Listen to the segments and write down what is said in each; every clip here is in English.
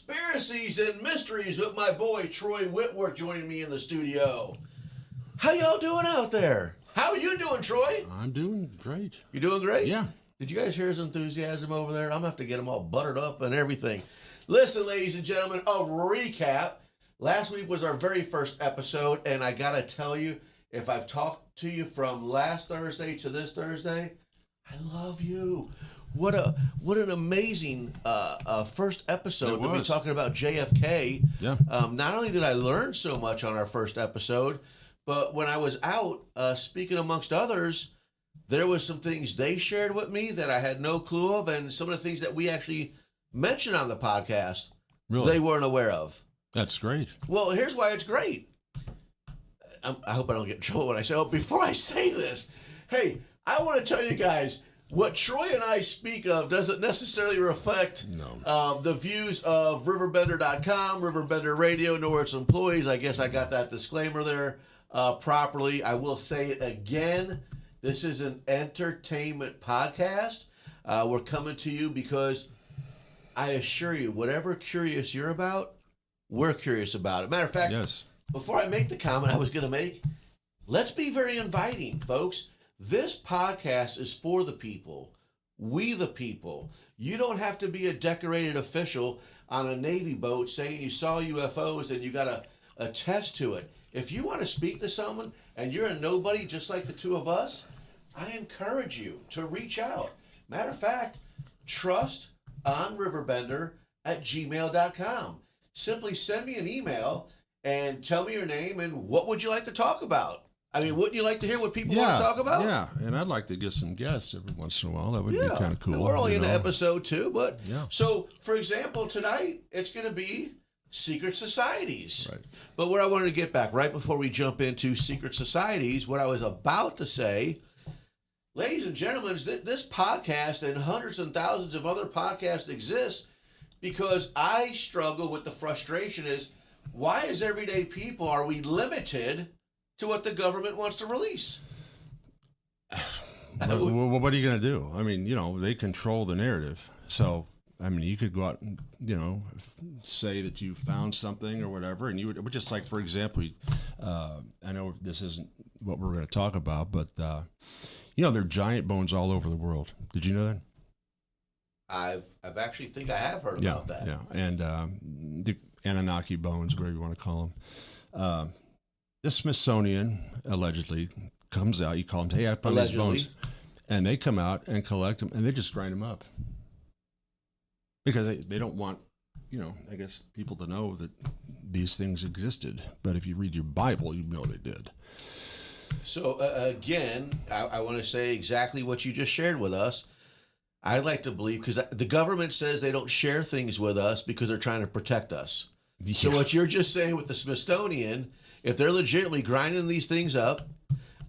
Conspiracies and Mysteries with my boy Troy Whitworth joining me in the studio. How y'all doing out there? How are you doing, Troy? I'm doing great. You doing great? Yeah. Did you guys hear his enthusiasm over there? I'm going to have to get him all buttered up and everything. Listen, ladies and gentlemen, a recap. Last week was our very first episode, and I got to tell you, if I've talked to you from last Thursday to this Thursday, I love you. What an amazing first episode to be talking about JFK. Yeah. Not only did I learn so much on our first episode, but when I was out speaking amongst others, there was some things they shared with me that I had no clue of, and some of the things that we actually mentioned on the podcast, they weren't aware of. That's great. Well, here's why it's great. I hope I don't get in trouble when I say, before I say this, hey, I want to tell you guys, what Troy and I speak of doesn't necessarily reflect the views of RiverBender.com, RiverBender Radio, nor its employees. I guess I got that disclaimer there properly. I will say it again. This is an entertainment podcast. We're coming to you because I assure you, whatever curious you're about, we're curious about it. Matter of fact, yes. Before I make the comment I was going to make, let's be very inviting, folks. This podcast is for the people. We the people. You don't have to be a decorated official on a Navy boat saying you saw UFOs and you got to attest to it. If you want to speak to someone and you're a nobody just like the two of us, I encourage you to reach out. Matter of fact, trust on RiverBender@gmail.com. Simply send me an email and tell me your name and what would you like to talk about. I mean, wouldn't you like to hear what people want to talk about? Yeah, and I'd like to get some guests every once in a while. That would be kind of cool. We're only in episode 2, but yeah. So, for example, tonight it's going to be secret societies. Right. But what I wanted to get back right before we jump into secret societies, what I was about to say, ladies and gentlemen, this podcast and hundreds and thousands of other podcasts exist because I struggle with the frustration is, why as everyday people are we limited to what the government wants to release? Well, what are you going to do? I mean, they control the narrative. So, I mean, you could go out and, say that you found something or whatever, and you would just like, for example, I know this isn't what we're going to talk about, but, there are giant bones all over the world. Did you know that? I've actually think I have heard about that. Yeah, and the Anunnaki bones, whatever you want to call them. The Smithsonian allegedly comes out. You call them, hey, I found these bones, and they come out and collect them, and they just grind them up because they don't want, I guess people to know that these things existed. But if you read your Bible, you know they did. So again, I want to say exactly what you just shared with us. I'd like to believe, because the government says they don't share things with us because they're trying to protect us. Yeah. So what you're just saying with the Smithsonian, if they're legitimately grinding these things up,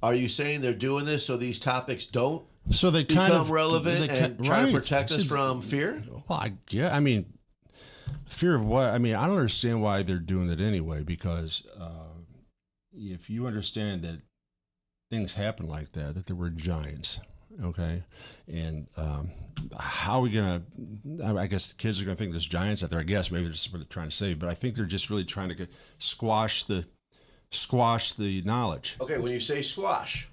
are you saying they're doing this so these topics don't become relevant and try to protect us from fear? Well, fear of what? I mean, I don't understand why they're doing it anyway, because if you understand that things happen like that there were giants, okay, and how are we gonna? I guess the kids are gonna think there's giants out there. I guess maybe that's what they're trying to say, but I think they're just really trying to squash the knowledge. Okay, when you say squash,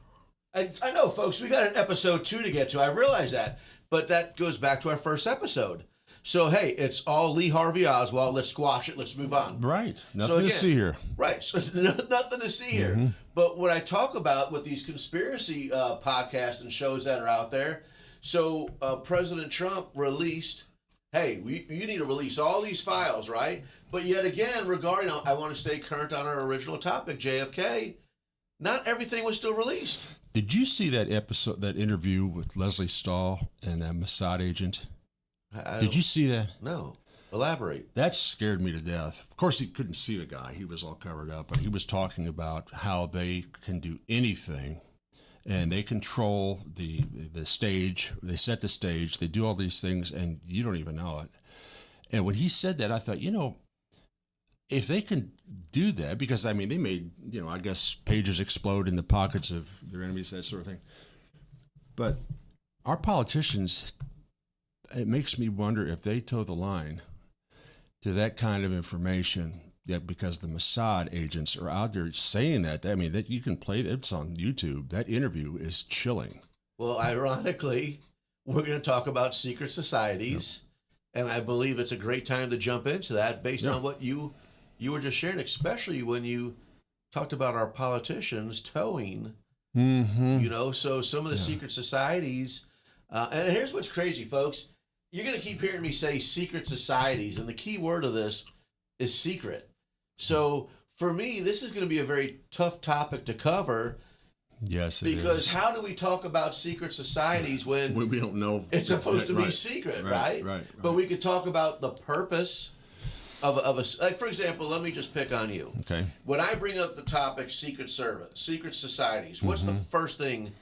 I know, folks, we got an episode 2 to get to. I realize that, but that goes back to our first episode. So hey, it's all Lee Harvey Oswald. Let's squash it. Let's move on. Right. Nothing to see here. Right. So nothing to see here. Mm-hmm. But what I talk about with these conspiracy podcasts and shows that are out there, so President Trump released, hey, you need to release all these files, right? But yet again, regarding, I want to stay current on our original topic, JFK, not everything was still released. Did you see that interview with Leslie Stahl and that Mossad agent? Did you see that? No. Elaborate. That scared me to death. Of course, he couldn't see the guy. He was all covered up. But he was talking about how they can do anything, and they control the stage. They set the stage. They do all these things, and you don't even know it. And when he said that, I thought, if they can do that, because, I mean, they made, I guess pages explode in the pockets of their enemies, that sort of thing. But our politicians, it makes me wonder if they toe the line to that kind of information. That because the Mossad agents are out there saying that. I mean, that you can play. It's on YouTube. That interview is chilling. Well, ironically, we're going to talk about secret societies, and I believe it's a great time to jump into that based on what you were just sharing, especially when you talked about our politicians towing. You know, so some of the secret societies, and here's what's crazy, folks. You're going to keep hearing me say secret societies, and the key word of this is secret. So for me, this is going to be a very tough topic to cover. Yes, because how do we talk about secret societies when we don't know it's supposed to be secret, right? But we could talk about the purpose of a like, for example, let me just pick on you. Okay. When I bring up the topic secret service, secret societies, what's the first thing?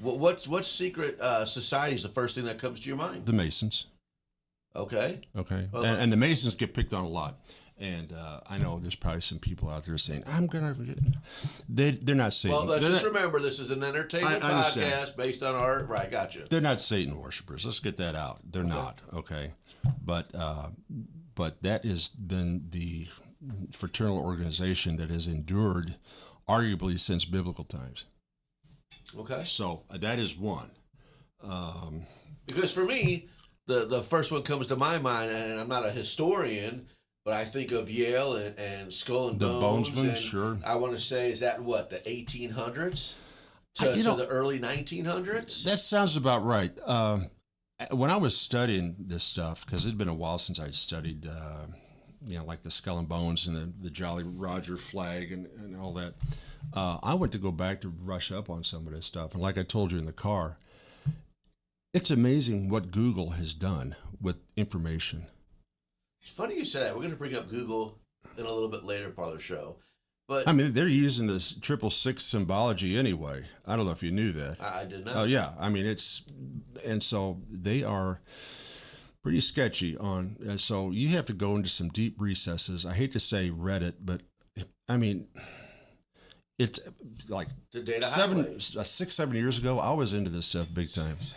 What's secret societies? The first thing that comes to your mind? The Masons. Okay. Well, and the Masons get picked on a lot. And I know there's probably some people out there saying, I'm going to... They're not Satan. Well, let's just remember, this is an entertainment podcast based on art. Right, gotcha. They're not Satan worshipers. Let's get that out. They're not, okay? But that has been the fraternal organization that has endured arguably since biblical times. Okay. So that is one. Because for me, the first one comes to my mind, and I'm not a historian, but I think of Yale and Skull and Bones. The Bonesmen, sure. I want to say, is that what, the 1800s to the early 1900s? That sounds about right. When I was studying this stuff, because it'd been a while since I'd studied, like the Skull and Bones and the Jolly Roger flag and all that, I went to go back to brush up on some of this stuff. And like I told you in the car, it's amazing what Google has done with information. It's funny you say that. We're going to bring up Google in a little bit later part of the show. But I mean, they're using this 666 symbology anyway. I don't know if you knew that. I did not. Oh, yeah. I mean, and so they are pretty sketchy on, so you have to go into some deep recesses. I hate to say Reddit, but I mean, it's like 6-7 years ago, I was into this stuff big time. 6-7.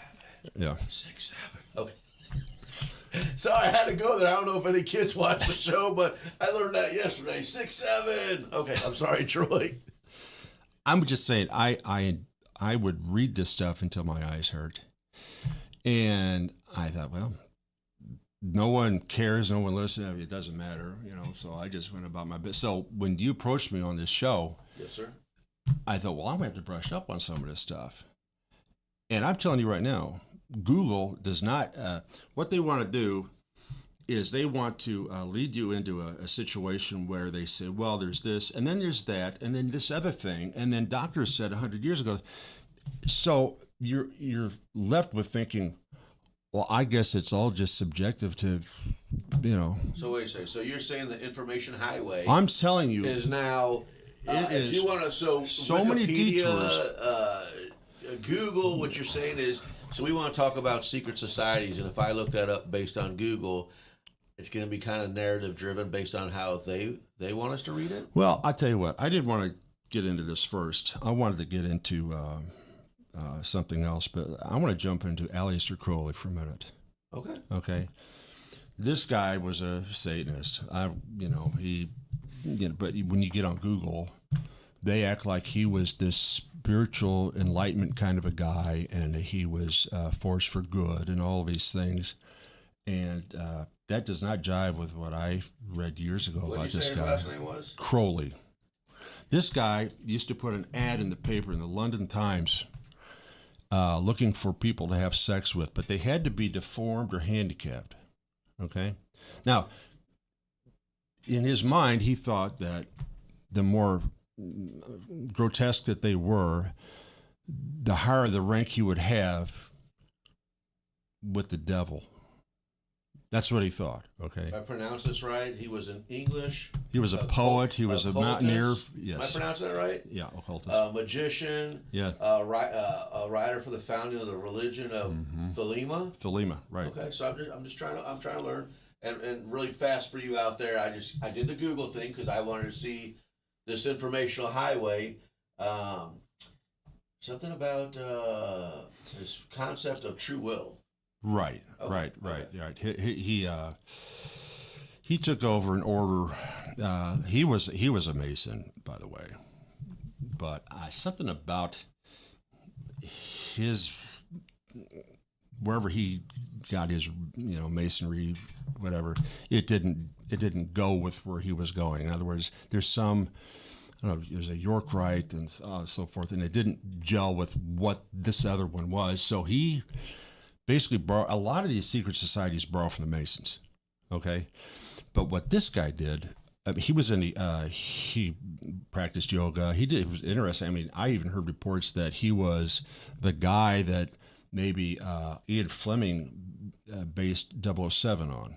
Yeah. 6-7. Okay. Sorry, I had to go there. I don't know if any kids watch the show, but I learned that yesterday. 6-7. Okay, I'm sorry, Troy. I'm just saying, I would read this stuff until my eyes hurt. And I thought, well, no one cares, no one listens, it doesn't matter, so I just went about my business. So when you approached me on this show, yes, sir, I thought, well, I'm going to have to brush up on some of this stuff. And I'm telling you right now, Google does not, what they want to do is they want to lead you into a situation where they say, well, there's this, and then there's that, and then this other thing, and then doctors said 100 years ago. So you're left with thinking, well, I guess it's all just subjective to, So wait a second. So you're saying the information highway I'm telling you is now, if you want to, so many detours. Google, what you're saying is, so we want to talk about secret societies, and if I look that up based on Google, it's going to be kind of narrative driven based on how they want us to read it? Well, I tell you what, I didn't want to get into this first. I wanted to get into something else, but I want to jump into Aleister Crowley for a minute. Okay. This guy was a Satanist. But when you get on Google, they act like he was this spiritual enlightenment kind of a guy, and he was force for good and all of these things. And that does not jive with what I read years ago about this guy. What did you say his last name was? Crowley. This guy used to put an ad in the paper, in the London Times, looking for people to have sex with, but they had to be deformed or handicapped. Okay? Now, in his mind, he thought that the more grotesque that they were, the higher the rank he would have with the devil. That's what he thought. Okay. If I pronounce this right, he was an English. He was a poet. He was a mountaineer. Yes. Am I pronouncing that right? Yeah, occultist. Magician. Yeah. A writer for the founding of the religion of Thelema. Thelema, right? Okay, so I'm trying to learn, and really fast for you out there. I did the Google thing because I wanted to see this informational highway. Something about this concept of true will. Right, Okay. right. He he took over an order. He was a Mason, by the way, but something about his wherever he got his masonry, whatever, it didn't go with where he was going. In other words, there's some. I don't know, there's a York Rite and so forth, and it didn't gel with what this other one was. So he basically borrowed a lot of these secret societies borrow from the Masons. Okay, but what this guy did, he was he practiced yoga. It was interesting. I mean, I even heard reports that he was the guy that maybe Ian Fleming based 007 on.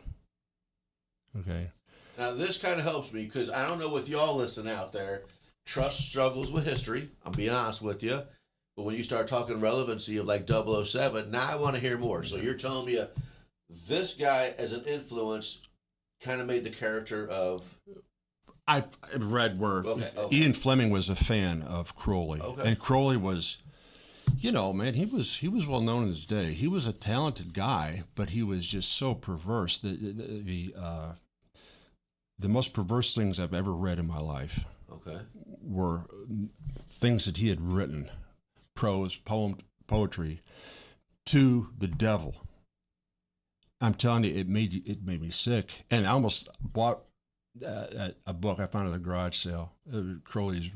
Okay. Now, this kind of helps me because I don't know with y'all listening out there, trust struggles with history. I'm being honest with you. But when you start talking relevancy of like 007, now I want to hear more. So you're telling me this guy as an influence kind of made the character of... I've read where Ian Fleming was a fan of Crowley. Okay. And Crowley was, man, he was well known in his day. He was a talented guy, but he was just so perverse. The most perverse things I've ever read in my life were things that he had written, prose, poetry, to the devil. I'm telling you, it made me sick. And I almost bought a book I found at a garage sale, Crowley's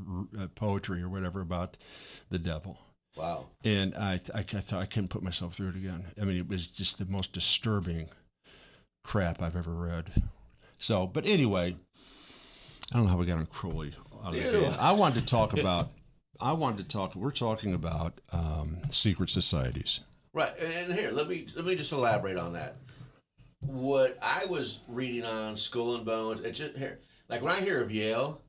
poetry or whatever about the devil. Wow. And I thought I couldn't put myself through it again. I mean, it was just the most disturbing crap I've ever read. So, but anyway, I don't know how we got on Crowley. We're talking about secret societies. Right. And here, let me just elaborate on that. What I was reading on Skull and Bones, like when I hear of Yale,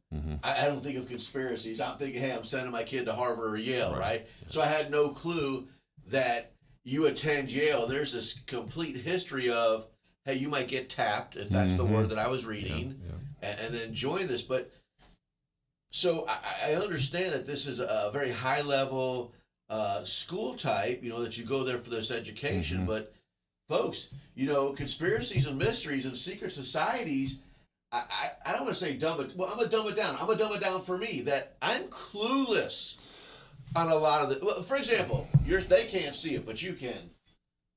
I don't think of conspiracies. I'm thinking, hey, I'm sending my kid to Harvard or Yale, right? So I had no clue that you attend Yale. There's this complete history of, hey, you might get tapped, if that's the word that I was reading, and then join this. But so I understand that this is a very high level school type, that you go there for this education. But folks, conspiracies and mysteries and secret societies, I don't want to say dumb it. Well, I'm going to dumb it down. I'm going to dumb it down for me that I'm clueless on a lot of the. Well, for example, they can't see it, but you can.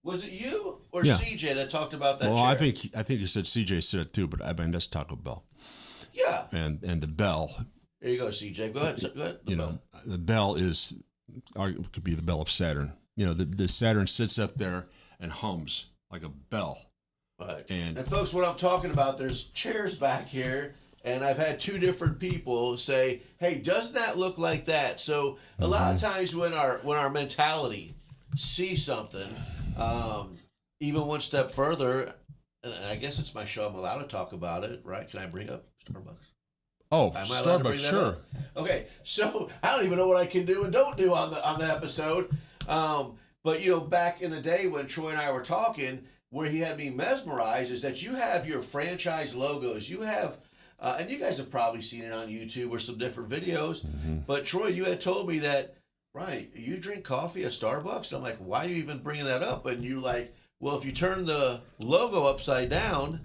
Was it you or CJ that talked about that? Well, chair? I think you said CJ said it too, but I mean that's Taco Bell. Yeah. And the bell. There you go, CJ. Go ahead. The bell could be the bell of Saturn. The Saturn sits up there and hums like a bell. Right. And folks, what I'm talking about, there's chairs back here, and I've had two different people say, "Hey, doesn't that look like that?" So a lot of times when our mentality sees something. Even one step further, and I guess it's my show. I'm allowed to talk about it, right? Can I bring up Starbucks? Oh, Starbucks, sure. Up? Okay, so I don't even know what I can do and don't do on the episode. But back in the day when Troy and I were talking, where he had me mesmerized is that you have your franchise logos. You have, and you guys have probably seen it on YouTube or some different videos. But Troy, you had told me that. Right, you drink coffee at Starbucks? And I'm like, why are you even bringing that up? And you're like, well, if you turn the logo upside down,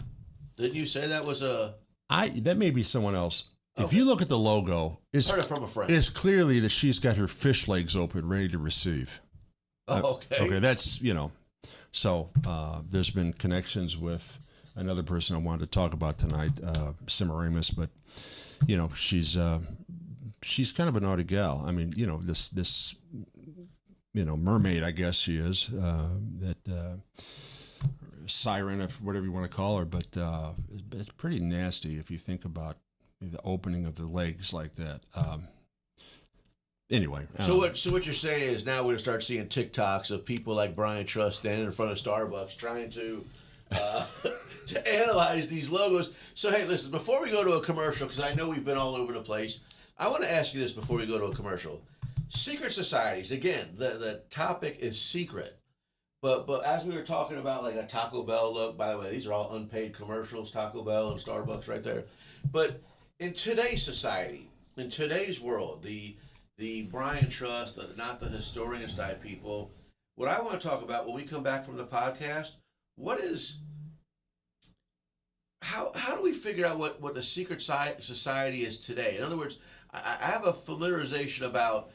didn't you say that was that may be someone else. Okay. If you look at the logo, heard it from a friend. It's clearly that she's got her fish legs open, ready to receive. Okay. Okay, that's, so there's been connections with another person I wanted to talk about tonight, Semiramis, but, she's kind of a naughty gal. I mean, this mermaid, I guess she is, that siren, if whatever you want to call her, but it's pretty nasty if you think about the opening of the legs like that. Anyway. So what you're saying is now we're going to start seeing TikToks of people like Brian Truss standing in front of Starbucks trying to to analyze these logos. So, hey, listen, before we go to a commercial, because I know we've been all over the place, I want to ask you this before we go to a commercial. Secret societies, again, the topic is secret. But as we were talking about like a Taco Bell look, by the way, these are all unpaid commercials, Taco Bell and Starbucks right there. But in today's society, in today's world, the Brian Truss, not the historian type people, what I want to talk about when we come back from the podcast, what is how do we figure out what the secret society is today? In other words, I have a familiarization about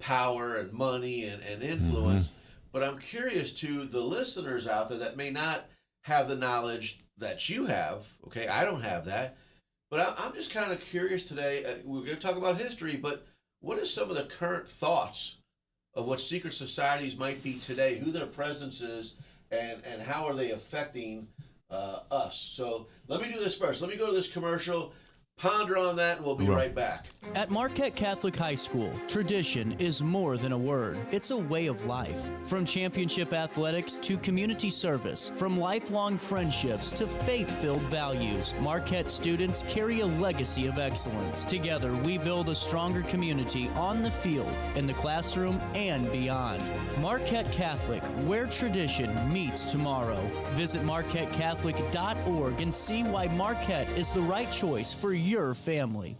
power and money and influence, but I'm curious to the listeners out there that may not have the knowledge that you have. Okay, I don't have that, but I'm just kind of curious today. We're going to talk about history, but what are some of the current thoughts of what secret societies might be today, who their presence is, and how are they affecting us? So let me do this first. Let me go to this commercial, ponder on that, and we'll be right back. At Marquette Catholic High School, tradition is more than a word. It's a way of life. From championship athletics to community service, from lifelong friendships to faith-filled values, Marquette students carry a legacy of excellence. Together, we build a stronger community on the field, in the classroom, and beyond. Marquette Catholic, where tradition meets tomorrow. Visit marquettecatholic.org and see why Marquette is the right choice for your family.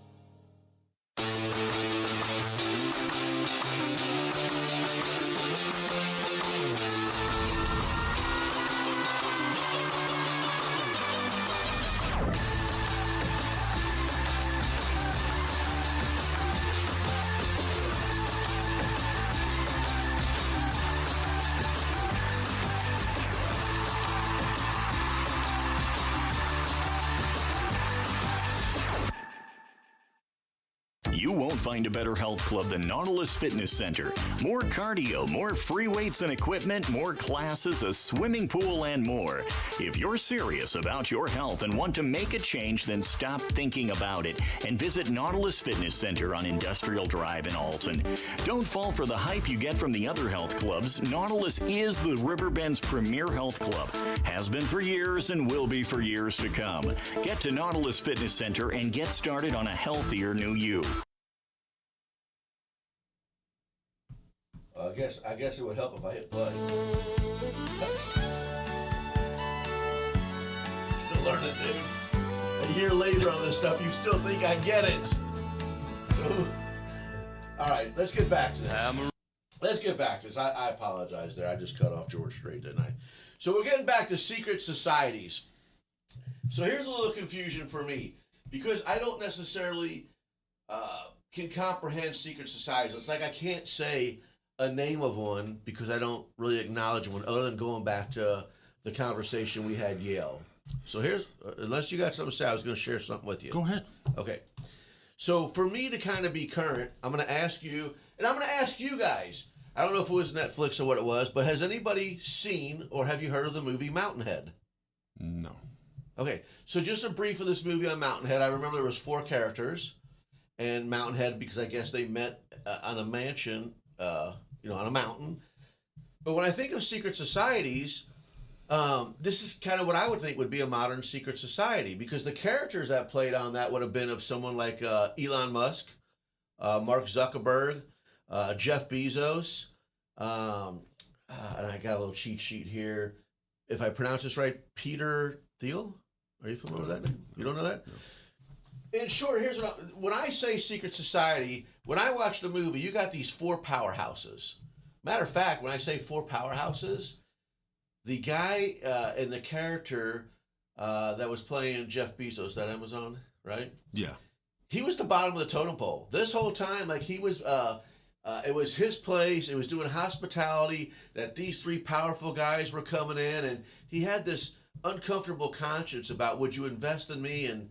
You won't find a better health club than Nautilus Fitness Center. More cardio, more free weights and equipment, more classes, a swimming pool, and more. If you're serious about your health and want to make a change, then stop thinking about it and visit Nautilus Fitness Center on Industrial Drive in Alton. Don't fall for the hype you get from the other health clubs. Nautilus is the Riverbend's premier health club. Has been for years and will be for years to come. Get to Nautilus Fitness Center and get started on a healthier new you. I guess it would help if I hit play. Still learning, dude. A year later on this stuff, you still think I get it. All right, let's get back to this. I apologize there. I just cut off George Strait, didn't I? So we're getting back to secret societies. So here's a little confusion for me, because I don't necessarily can comprehend secret societies. It's like I can't say a name of one because I don't really acknowledge one, other than going back to the conversation we had Yale. So here's, unless you got something to say, I was going to share something with you. Go ahead. Okay. So for me to kind of be current, I'm going to ask you, and I'm going to ask you guys, I don't know if it was Netflix or what it was, but has anybody seen or have you heard of the movie Mountainhead? No. Okay. So just a brief of this movie on Mountainhead. I remember there was 4 characters, and Mountainhead, because I guess they met on a mansion, on a mountain. But when I think of secret societies, this is kind of what I would think would be a modern secret society, because the characters that played on that would have been of someone like Elon Musk, Mark Zuckerberg, Jeff Bezos, and I got a little cheat sheet here. If I pronounce this right, Peter Thiel? Are you familiar with that name? You don't know that? No. In short, here's when I say secret society, when I watch the movie, you got these 4 powerhouses. Matter of fact, when I say 4 powerhouses, the guy and the character that was playing Jeff Bezos, that Amazon, right? Yeah. He was the bottom of the totem pole. This whole time, like he was, it was his place. It was doing hospitality that these 3 powerful guys were coming in, and he had this uncomfortable conscience about, would you invest in me? And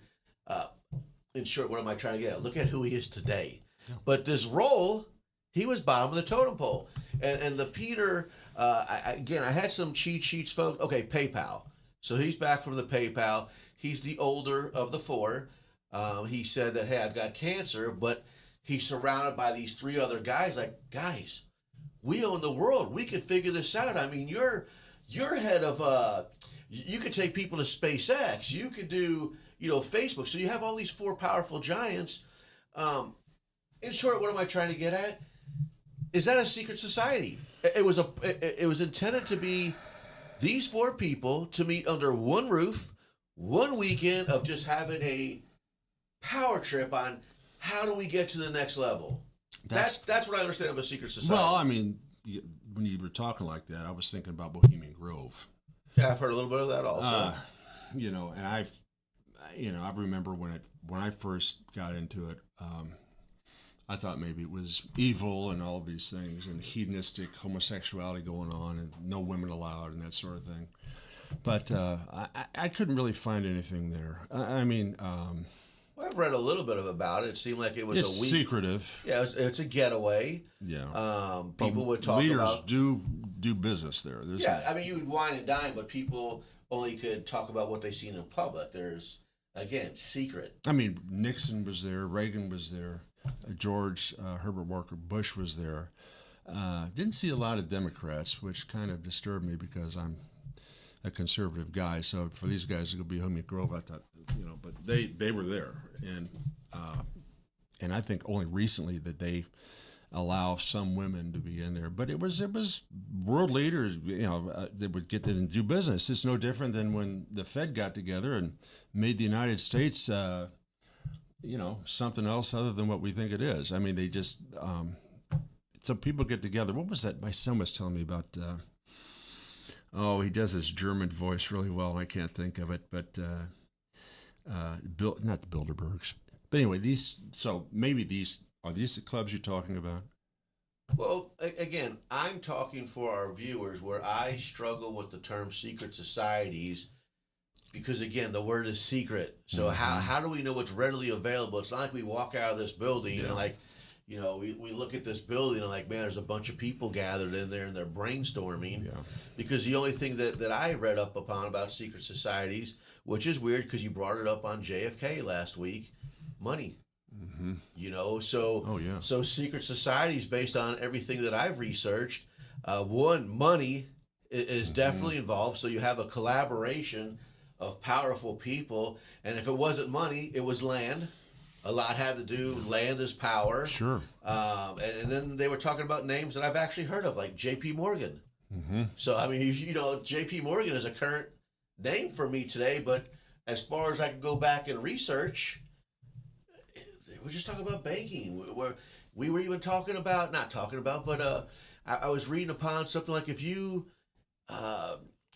in short, what am I trying to get at? Look at who he is today. But this role, he was bottom of the totem pole. And the Peter, I had some cheat sheets, folks. Okay, PayPal. So he's back from the PayPal. He's the older of the 4. He said that, hey, I've got cancer, but he's surrounded by these 3 other guys. Like, guys, we own the world. We can figure this out. I mean, you're head of, you could take people to SpaceX. You could do, Facebook. So you have all these 4 powerful giants. In short, what am I trying to get at? Is that a secret society? It was intended to be these 4 people to meet under one roof, one weekend of just having a power trip on how do we get to the next level. That's what I understand of a secret society. Well, I mean, when you were talking like that, I was thinking about Bohemian Grove. Yeah, I've heard a little bit of that also. and I remember when I first got into it, I thought maybe it was evil and all of these things and hedonistic homosexuality going on and no women allowed and that sort of thing. But I couldn't really find anything there. Well, I've read a little bit about it. It seemed like it was it's secretive. Yeah, it's a getaway. Yeah. People would talk leaders about... do business there. You would wine and dine, but people only could talk about what they seen in public. There's, again, secret. Nixon was there. Reagan was there. George Herbert Walker Bush was there. Didn't see a lot of Democrats, which kind of disturbed me because I'm a conservative guy. So for these guys to go be Homey Grove, I thought, but they were there, and I think only recently that they allow some women to be in there. But it was world leaders, that would get in and do business. It's no different than when the Fed got together and made the United States, something else other than what we think it is. They just so people get together. What was that? My son was telling me about. He does his German voice really well, and I can't think of it. But not the Bilderbergs. But anyway, are these the clubs you're talking about? Well, again, I'm talking for our viewers where I struggle with the term secret societies because, again, the word is secret. So how do we know what's readily available? It's not like we walk out of this building and we look at this building and man, there's a bunch of people gathered in there and they're brainstorming. Yeah. Because the only thing that I read up upon about secret societies, which is weird because you brought it up on JFK last week, money. Mm-hmm. So secret societies, based on everything that I've researched, money is definitely involved. So you have a collaboration of powerful people, and if it wasn't money, it was land. A lot had to do, land is power. Sure. And then they were talking about names that I've actually heard of, like J.P. Morgan. Mm-hmm. So, J.P. Morgan is a current name for me today, but as far as I can go back and research, we're just talking about banking. We were even I was reading upon something like if you,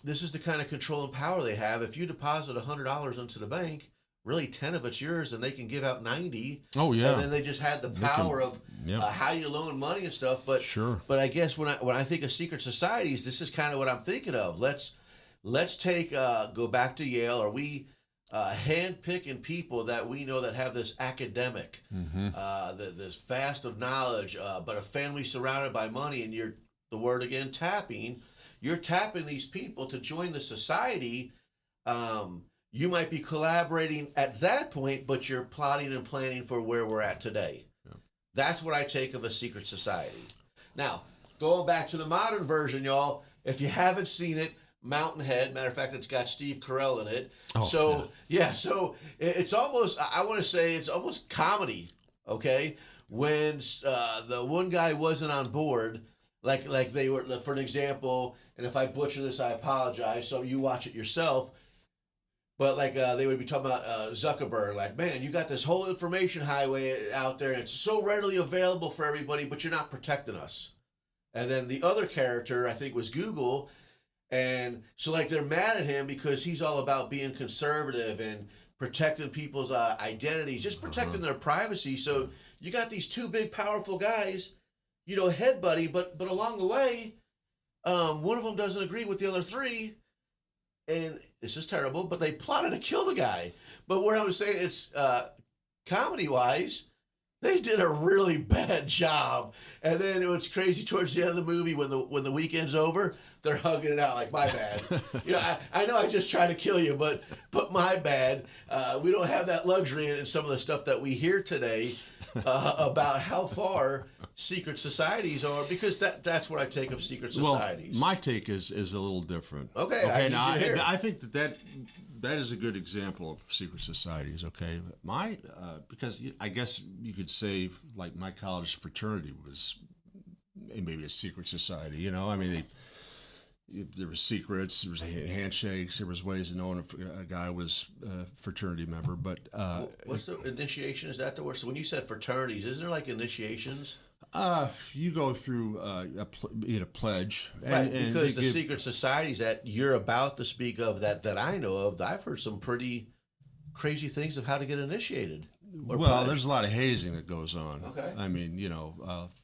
this is the kind of control and power they have. If you deposit $100 into the bank, really 10 of it's yours, and they can give out 90. Oh yeah. And then they just had the power of how you loan money and stuff. But sure. But I guess when I think of secret societies, this is kind of what I'm thinking of. Let's take go back to Yale. Are we hand-picking people that we know that have this academic, this vast of knowledge, but a family surrounded by money, and the word again, tapping. You're tapping these people to join the society. You might be collaborating at that point, but you're plotting and planning for where we're at today. Yeah. That's what I take of a secret society. Now, going back to the modern version, y'all, if you haven't seen it, Mountain Head. Matter of fact, it's got Steve Carell in it. Oh, so it's almost, I want to say it's almost comedy, okay? When the one guy wasn't on board, like they were, for an example, and if I butcher this, I apologize, so you watch it yourself. But they would be talking about Zuckerberg, man, you got this whole information highway out there, and it's so readily available for everybody, but you're not protecting us. And then the other character, I think, was Google, and so they're mad at him because he's all about being conservative and protecting people's identities, just protecting their privacy. So you got these two big, powerful guys, headbutting, but along the way, one of them doesn't agree with the other three. And this is terrible, but they plotted to kill the guy. But where I was saying it's comedy-wise, they did a really bad job. And then it was crazy towards the end of the movie when the weekend's over, they're hugging it out like, my bad. I know I just tried to kill you, but my bad. We don't have that luxury in some of the stuff that we hear today about how far secret societies are, because that's what I take of secret societies. Well, my take is a little different. Okay. I think that is a good example of secret societies. Okay, because I guess you could say my college fraternity was maybe a secret society. There were secrets, there was handshakes, there was ways of knowing if a guy was a fraternity member. But what's the initiation? Is that the word? So when you said fraternities, isn't there initiations? You go through a pledge, Right, and because they the secret societies that you're about to speak of, that I know of, I've heard some pretty crazy things of how to get initiated. Well, there's a lot of hazing that goes on. Okay. I mean,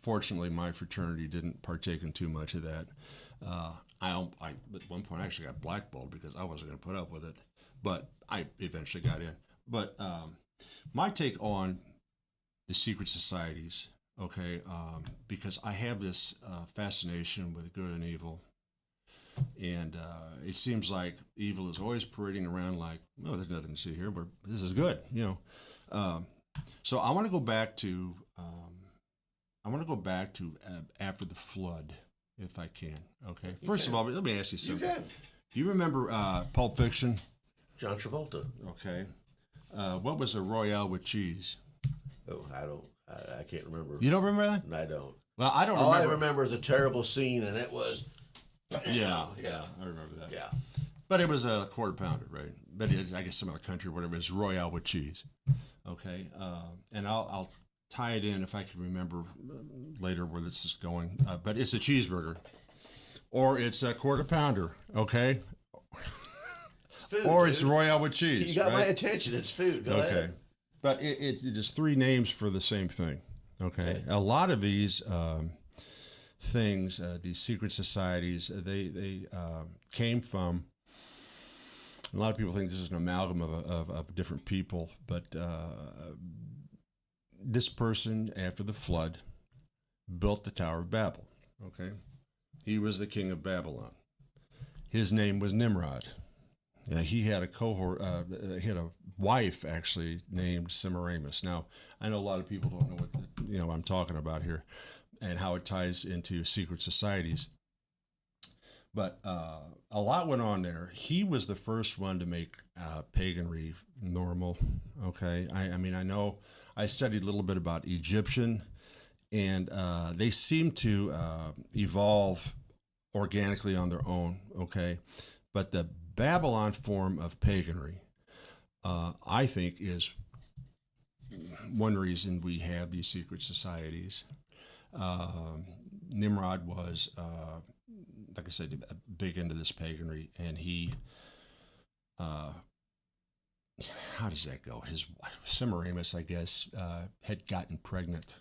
fortunately, my fraternity didn't partake in too much of that. I at one point I actually got blackballed because I wasn't going to put up with it, but I eventually got in. But my take on the secret societies, okay, because I have this fascination with good and evil, and it seems like evil is always parading around like, oh, there's nothing to see here, but this is good, So I want to go back to after the flood, if I can. Okay. First of all, let me ask you something. You can. Do you remember Pulp Fiction? John Travolta. Okay. What was a Royale with cheese? Oh, I can't remember. You don't remember that? I don't. Well, I don't All remember. I remember is a terrible scene, and it was. Yeah, I remember that. Yeah. But it was a quarter pounder, right? But I guess some other country, or whatever, it was Royale with cheese. Okay. And I'll tie it in if I can remember later where this is going. But it's a cheeseburger, or it's a quarter pounder. Okay. Food, or dude. it's Royale with cheese. You got right? my attention. It's food. Go ahead. But it is three names for the same thing. Okay. A lot of these things, these secret societies, they came from. A lot of people think this is an amalgam of different people, but this person, after the flood, built the Tower of Babel. Okay, he was the king of Babylon. His name was Nimrod. He had a cohort. He had a wife actually named Semiramis. Now, I know a lot of people don't know what I'm talking about here, and how it ties into secret societies. But a lot went on there. He was the first one to make paganry normal. Okay, I mean, I know I studied a little bit about Egyptian, and they seem to evolve organically on their own. Okay, but the Babylon form of paganry, I think, is one reason we have these secret societies. Nimrod was, like I said, big into this paganry, and he, how does that go? His wife, Semiramis, I guess, had gotten pregnant.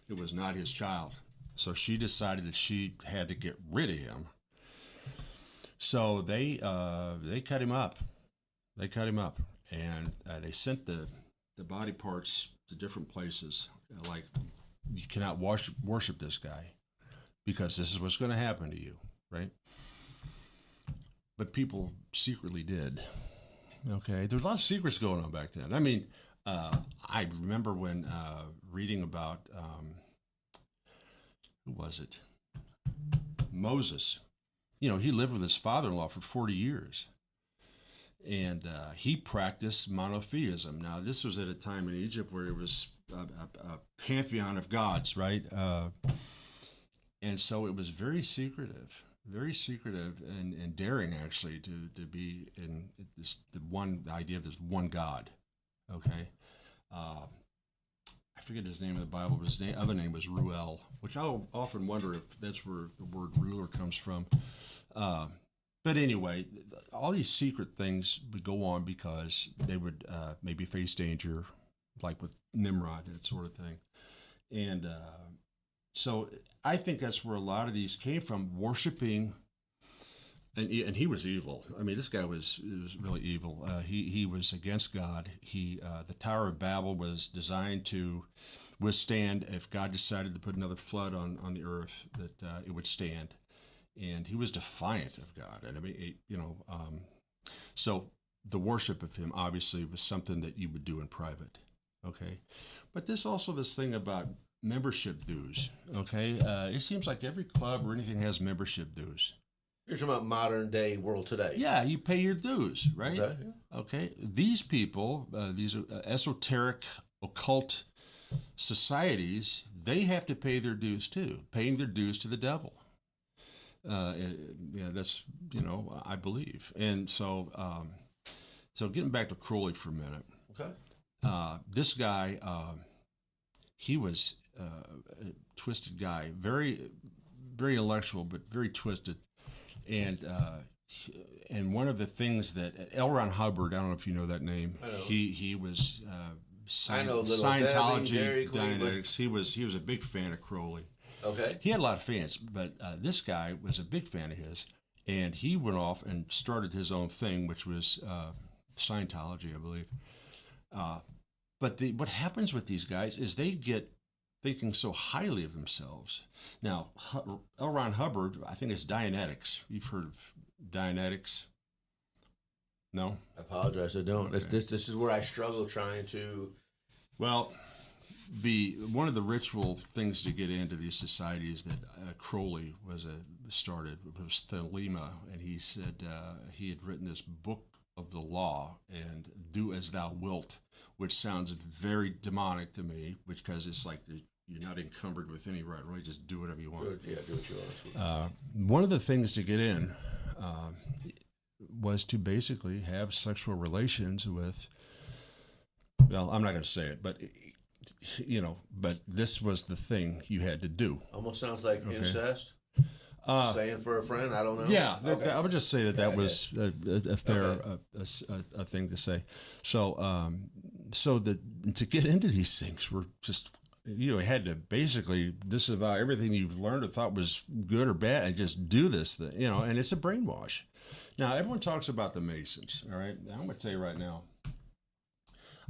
It was not his child, so she decided that she had to get rid of him. So they cut him up. They cut him up, and they sent the body parts to different places. Like, you cannot worship this guy because this is what's going to happen to you, right? But people secretly did. Okay, there's a lot of secrets going on back then. I mean, I remember when reading about who was it? Moses. He lived with his father-in-law for 40 years, and he practiced monotheism. Now, this was at a time in Egypt where it was a pantheon of gods, right? And so it was very secretive and daring, actually, to be in the idea of this one God. Okay, I forget his name in the Bible, but his other name was Ruel, which I often wonder if that's where the word ruler comes from. But anyway, all these secret things would go on because they would maybe face danger, like with Nimrod, that sort of thing. And so I think that's where a lot of these came from, worshiping. And he was evil. I mean, this guy was really evil. He was against God. The Tower of Babel was designed to withstand if God decided to put another flood on the earth, that it would stand. And he was defiant of God. And I mean, so the worship of him obviously was something that you would do in private. Okay, but this thing about membership dues. Okay, it seems like every club or anything has membership dues. You're talking about modern day world today. Yeah, you pay your dues, right? Okay. Okay. These people, these esoteric, occult societies, they have to pay their dues too, paying their dues to the devil. That's, I believe. And so, so getting back to Crowley for a minute. Okay. This guy, he was a twisted guy, very, very intellectual, but very twisted. And one of the things that L. Ron Hubbard, I don't know if you know that name. He was I know Scientology, Debbie, Dianetics. He was a big fan of Crowley. Okay. He had a lot of fans, but this guy was a big fan of his, and he went off and started his own thing, which was Scientology, I believe. But what happens with these guys is they get thinking so highly of themselves. Now, L. Ron Hubbard, I think it's Dianetics. You've heard of Dianetics? No? I apologize, I don't. Okay. This is where I struggle trying to... Well, one of the ritual things to get into these societies that Crowley started was Thelema, and he said he had written this book of the law and do as thou wilt, which sounds very demonic to me, because it's like you're not encumbered with any right, really just do whatever you want. Yeah, do what you want. One of the things to get in was to basically have sexual relations with, well, I'm not going to say it, but but this was the thing you had to do. Almost sounds like incest. Saying for a friend, I don't know. Yeah, okay. I would just say that was a fair a thing to say. So, to get into these things, we're just had to basically disavow everything you've learned or thought was good or bad, and just do this thing, and it's a brainwash. Now, everyone talks about the Masons. All right, now, I'm going to tell you right now,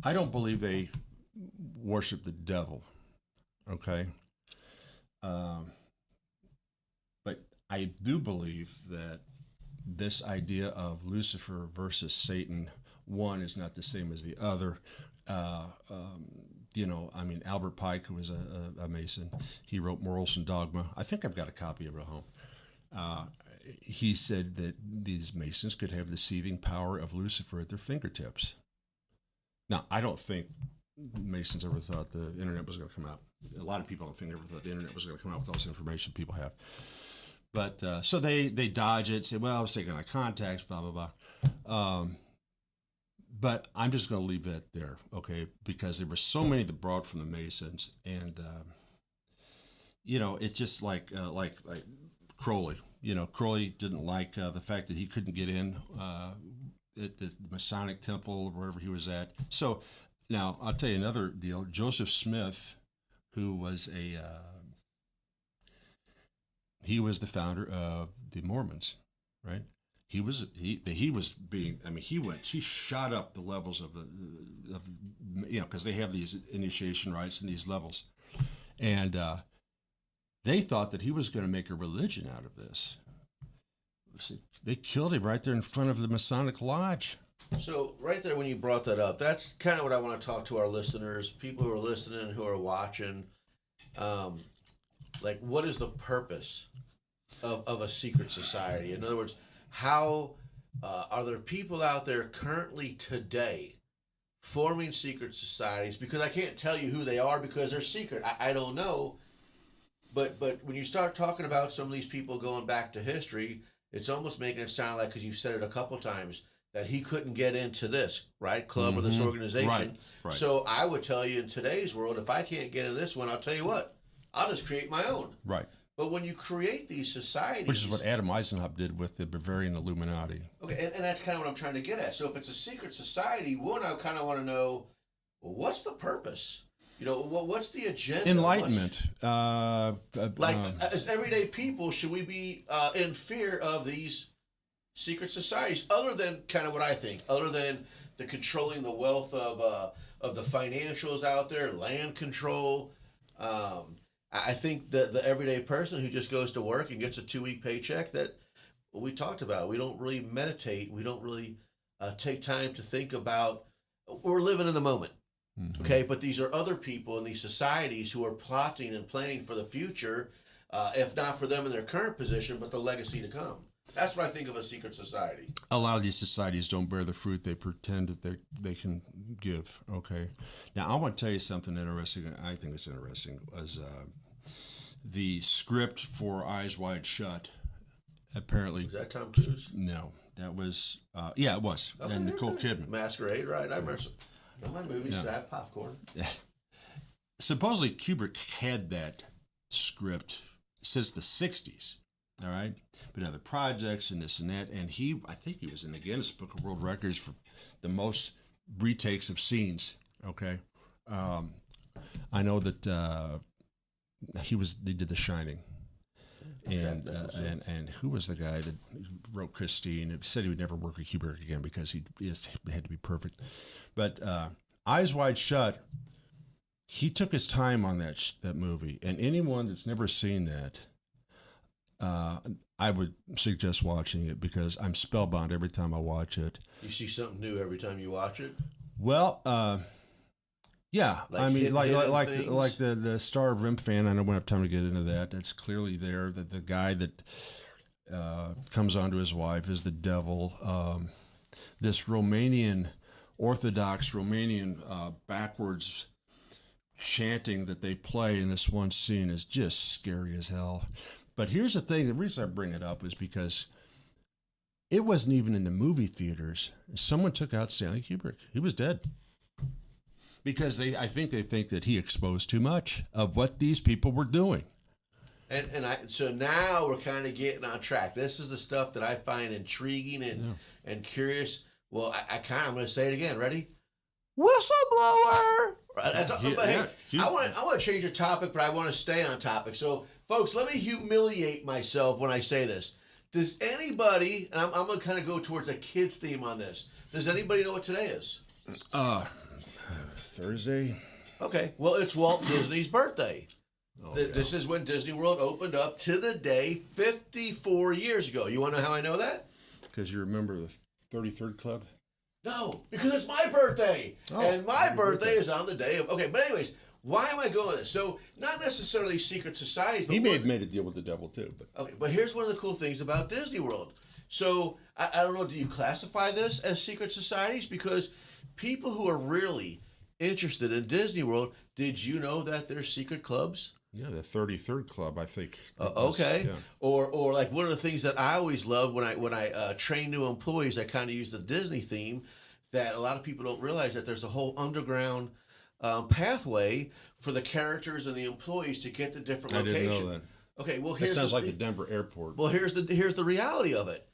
I don't believe they worship the devil. Okay. But I do believe that this idea of Lucifer versus Satan, one is not the same as the other. Albert Pike, who was a Mason, he wrote Morals and Dogma. I think I've got a copy of it at home. He said that these Masons could have the seething power of Lucifer at their fingertips. Now, I don't think Masons ever thought the internet was going to come out. A lot of people don't think ever thought the internet was going to come out with all this information people have. But so they dodge it, say, well, I was taking eye contacts, blah, blah, blah. But I'm just going to leave that there, okay? Because there were so many that brought from the Masons. And, it's just like Crowley. Crowley didn't like the fact that he couldn't get in at the Masonic temple or wherever he was at. So now I'll tell you another deal. Joseph Smith, who was he was the founder of the Mormons, right? He shot up the levels of because they have these initiation rites and these levels. And they thought that he was going to make a religion out of this. They killed him right there in front of the Masonic Lodge. So right there, when you brought that up, that's kind of what I want to talk to our listeners, people who are listening, who are watching. What is the purpose of a secret society? In other words, how are there people out there currently today forming secret societies? Because I can't tell you who they are because they're secret. I don't know. But when you start talking about some of these people going back to history, it's almost making it sound like, because you've said it a couple times, that he couldn't get into this, right, club or this organization. Right. So I would tell you, in today's world, if I can't get into this one, I'll tell you what, I'll just create my own. Right. But when you create these societies... Which is what Adam Weishaupt did with the Bavarian Illuminati. Okay, and that's kind of what I'm trying to get at. So if it's a secret society, one, I kind of want to know, well, what's the purpose? What's the agenda? Enlightenment. As everyday people, should we be in fear of these secret societies? Other than kind of what I think, other than the controlling the wealth of the financials out there, land control. I think that the everyday person who just goes to work and gets a 2-week paycheck, that we talked about, we don't really meditate. We don't really take time to think about. We're living in the moment. Mm-hmm. Okay, but these are other people in these societies who are plotting and planning for the future, if not for them in their current position, but the legacy to come. That's what I think of a secret society. A lot of these societies don't bear the fruit they pretend that they can give. Okay, now I want to tell you something interesting. I think it's interesting. Was the script for Eyes Wide Shut? Apparently, was that Tom Cruise? No, that was it was, and Nicole Kidman. Masquerade, right? I remember. My movies that have popcorn. supposedly Kubrick had that script since the 60s. All right. But other projects and this and that. And I think he was in the Guinness Book of World Records for the most retakes of scenes. Okay. I know that they did The Shining. And who was the guy that wrote Christine? It said he would never work with Kubrick again because he had to be perfect. But Eyes Wide Shut, he took his time on that movie. And anyone that's never seen that, I would suggest watching it because I'm spellbound every time I watch it. You see something new every time you watch it? Well, yeah. Like I mean, like things? the Star of Rim fan, I don't have time to get into that. That's clearly there. That the guy that comes onto his wife is the devil. This Orthodox Romanian backwards chanting that they play in this one scene is just scary as hell. But here's the thing. The reason I bring it up is because it wasn't even in the movie theaters. Someone took out Stanley Kubrick. He was dead. Because I think they think that he exposed too much of what these people were doing. So now we're kind of getting on track. This is the stuff that I find intriguing and curious. Well, I'm going to say it again. Ready? Whistleblower. I want to change the topic, but I want to stay on topic. So, folks, let me humiliate myself when I say this. Does anybody? And I'm going to kind of go towards a kids theme on this. Does anybody know what today is? Thursday. Okay, well, it's Walt Disney's birthday. This is when Disney World opened up to the day 54 years ago. You want to know how I know that? Because you remember the 33rd Club? No, because it's my birthday. And my birthday is on the day of... Okay, but anyways, why am I going with this? So, not necessarily secret societies, but... He may have made a deal with the devil, too. Okay, but here's one of the cool things about Disney World. So, I don't know, do you classify this as secret societies? Because people who are really interested in Disney World, did you know that there's secret clubs? Yeah, the 33rd Club, I think. Okay. Yeah. Or like one of the things that I always love when I train new employees, I kind of use the Disney theme, that a lot of people don't realize that there's a whole underground pathway for the characters and the employees to get to different locations. I didn't know that. Okay, well, That sounds like the Denver airport. Well, here's the reality of it.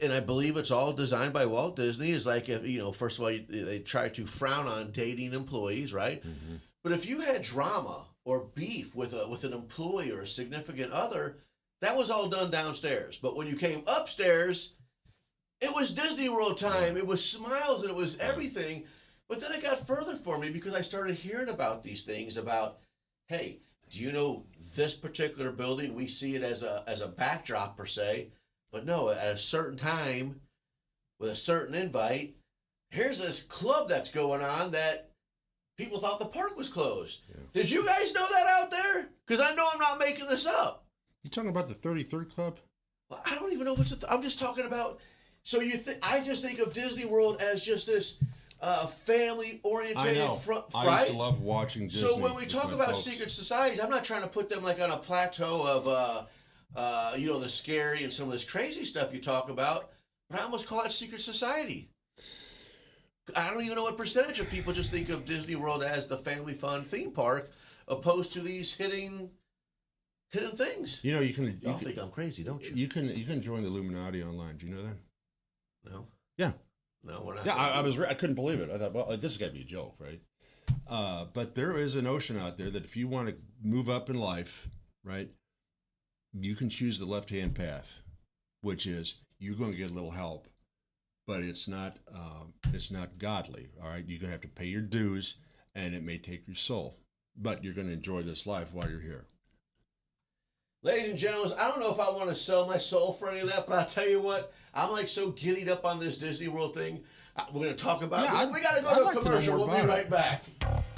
And I believe it's all designed by Walt Disney. Is like, first of all, they try to frown on dating employees, right? Mm-hmm. But if you had drama or beef with an employee or a significant other, that was all done downstairs. But when you came upstairs, it was Disney World time. It was smiles and it was everything. But then it got further for me because I started hearing about these things about, hey, do you know this particular building? We see it as a backdrop per se. But no, at a certain time, with a certain invite, here's this club that's going on that people thought the park was closed. Yeah. Did you guys know that out there? Because I know I'm not making this up. You talking about the 33rd Club? Well, I don't even know if it's I'm just talking about... So I just think of Disney World as just this family-oriented... right? I used to love watching Disney. So when we talk about secret societies, I'm not trying to put them like on a plateau of... the scary and some of this crazy stuff you talk about, but I almost call it secret society. I don't even know what percentage of people just think of Disney World as the family fun theme park, opposed to these hidden things. You think I'm crazy, don't you? You can join the Illuminati online. Do you know that? No. Yeah. No, we're not. Yeah, I couldn't believe it. I thought, well, this has got to be a joke, right? But there is a notion out there that if you want to move up in life, right, you can choose the left-hand path, which is you're going to get a little help, but it's not godly. All right, you're going to have to pay your dues, and it may take your soul, but you're going to enjoy this life while you're here. Ladies and gentlemen, I don't know if I want to sell my soul for any of that, but I'll tell you what, I'm like so giddied up on this Disney World thing. We're going to talk about it. We got to go to a commercial. We'll be right back.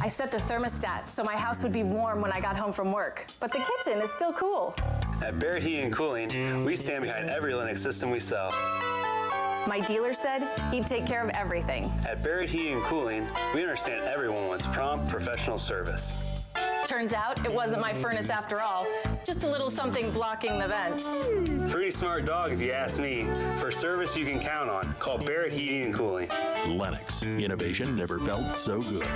I set the thermostat so my house would be warm when I got home from work, but the kitchen is still cool. At Barrett Heating and Cooling, we stand behind every Linux system we sell. My dealer said he'd take care of everything. At Barrett Heating and Cooling, we understand everyone wants prompt, professional service. Turns out it wasn't my furnace after all, just a little something blocking the vent. Pretty smart dog if you ask me. For service you can count on, call Barrett Heating and Cooling. Lennox. Innovation never felt so good.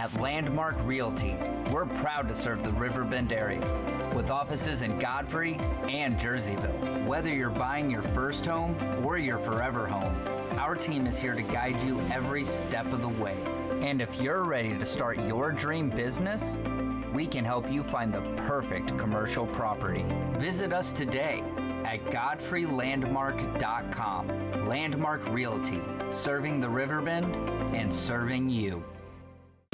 At Landmark Realty, we're proud to serve the Riverbend area with offices in Godfrey and Jerseyville. Whether you're buying your first home or your forever home, our team is here to guide you every step of the way. And if you're ready to start your dream business, we can help you find the perfect commercial property. Visit us today at godfreylandmark.com. Landmark Realty, serving the Riverbend and serving you.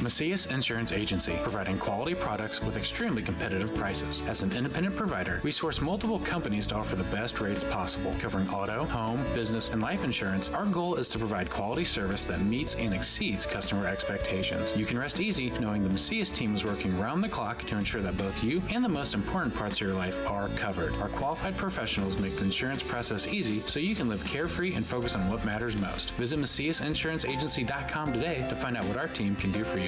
Macias Insurance Agency, providing quality products with extremely competitive prices. As an independent provider, we source multiple companies to offer the best rates possible, covering auto, home, business, and life insurance. Our goal is to provide quality service that meets and exceeds customer expectations. You can rest easy knowing the Macias team is working round the clock to ensure that both you and the most important parts of your life are covered. Our qualified professionals make the insurance process easy so you can live carefree and focus on what matters most. Visit MaciasInsuranceAgency.com today to find out what our team can do for you.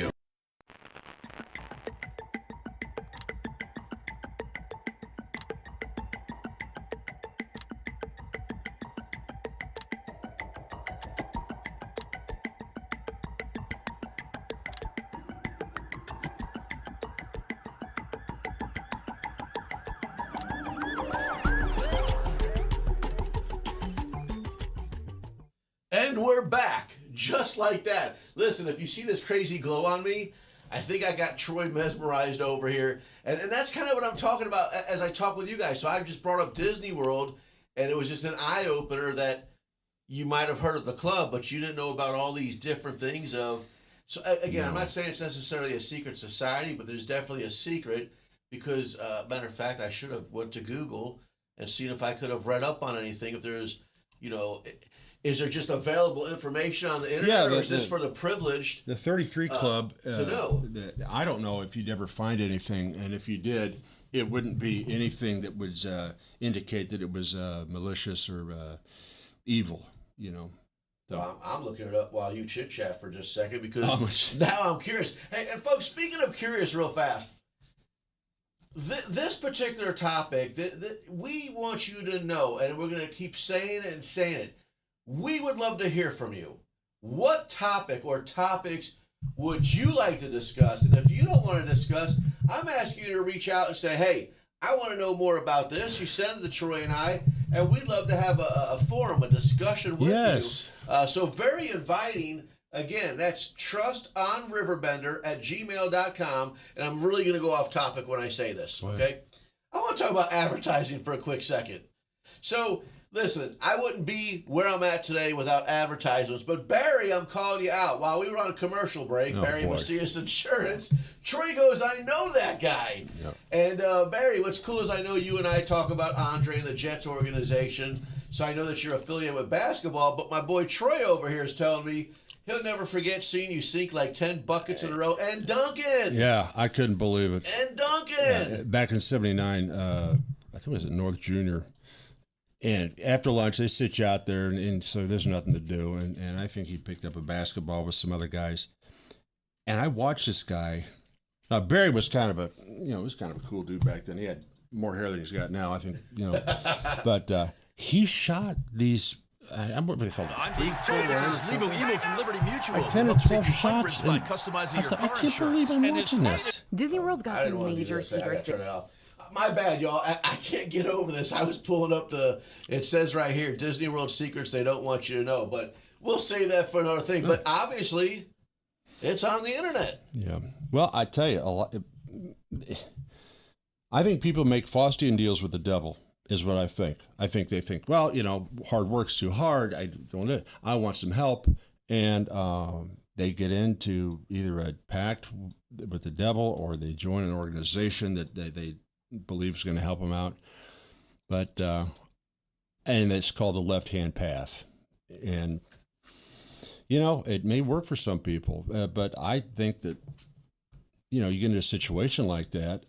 And we're back, just like that. Listen, if you see this crazy glow on me, I think I got Troy mesmerized over here. And that's kind of what I'm talking about as I talk with you guys. So I just brought up Disney World, and it was just an eye-opener that you might have heard of the club, but you didn't know about all these different things of... So again, I'm not saying it's necessarily a secret society, but there's definitely a secret because, matter of fact, I should have went to Google and seen if I could have read up on anything, if there's, you know... Is there just available information on the internet, or is this for the privileged? The 33 Club, to know. I don't know if you'd ever find anything, and if you did, it wouldn't be anything that would indicate that it was malicious or evil, you know. So. Well, I'm looking it up while you chit-chat for just a second because now I'm curious. Hey, and folks, speaking of curious real fast, this particular topic, we want you to know, and we're going to keep saying it and saying it, we would love to hear from you. What topic or topics would you like to discuss? And if you don't want to discuss, I'm asking you to reach out and say, hey, I want to know more about this. You send it to Troy and I, and we'd love to have a forum, a discussion with you. So very inviting. Again, that's trustonriverbender@gmail.com. And I'm really going to go off topic when I say this, okay? I want to talk about advertising for a quick second. So... listen, I wouldn't be where I'm at today without advertisements. But Barry, I'm calling you out. While we were on a commercial break, Barry Macias Insurance, Troy goes, I know that guy. Yep. And Barry, what's cool is I know you and I talk about Andre and the Jets organization. So I know that you're affiliated with basketball. But my boy Troy over here is telling me he'll never forget seeing you sink like 10 buckets in a row. And Duncan. Yeah, I couldn't believe it. And Duncan. Back in '79, I think it was at North Junior. And after lunch, they sit you out there, and so there's nothing to do. And I think he picked up a basketball with some other guys. And I watched this guy. Now, Barry was kind of a cool dude back then. He had more hair than he's got now, I think, But he shot these, what do they call it? I'm being told this is Lebo Emo from Liberty Mutual. 10 or 12 shots. By customizing your car I can't believe I'm watching this. Disney World's got some major secrets. My bad, y'all. I can't get over this. I was pulling up it says right here, Disney World secrets they don't want you to know. But we'll save that for another thing. But obviously, it's on the internet. Yeah. Well, I tell you, I think people make Faustian deals with the devil, is what I think. I think they think, well, hard work's too hard. I want some help. And they get into either a pact with the devil or they join an organization that they believe is going to help them out. But, and it's called the left-hand path. And, it may work for some people, but I think that, you get into a situation like that,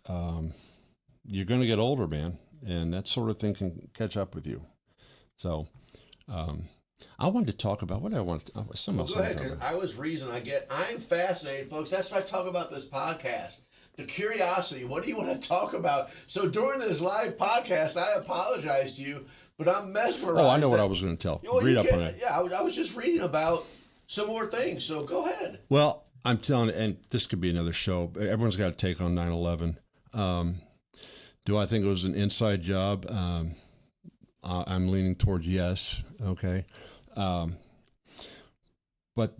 you're going to get older, man. And that sort of thing can catch up with you. So, I wanted to talk about what I want. Go ahead. I was reason I'm fascinated, folks. That's what I talk about this podcast. The curiosity. What do you want to talk about? So during this live podcast, I apologize to you, but I'm mesmerized. Oh, I know what I was going to tell. Read up on it. Yeah, I was just reading about some more things. So go ahead. Well, I'm telling you, and this could be another show. Everyone's got to take on 9/11. Do I think it was an inside job? I'm leaning towards yes. Okay. But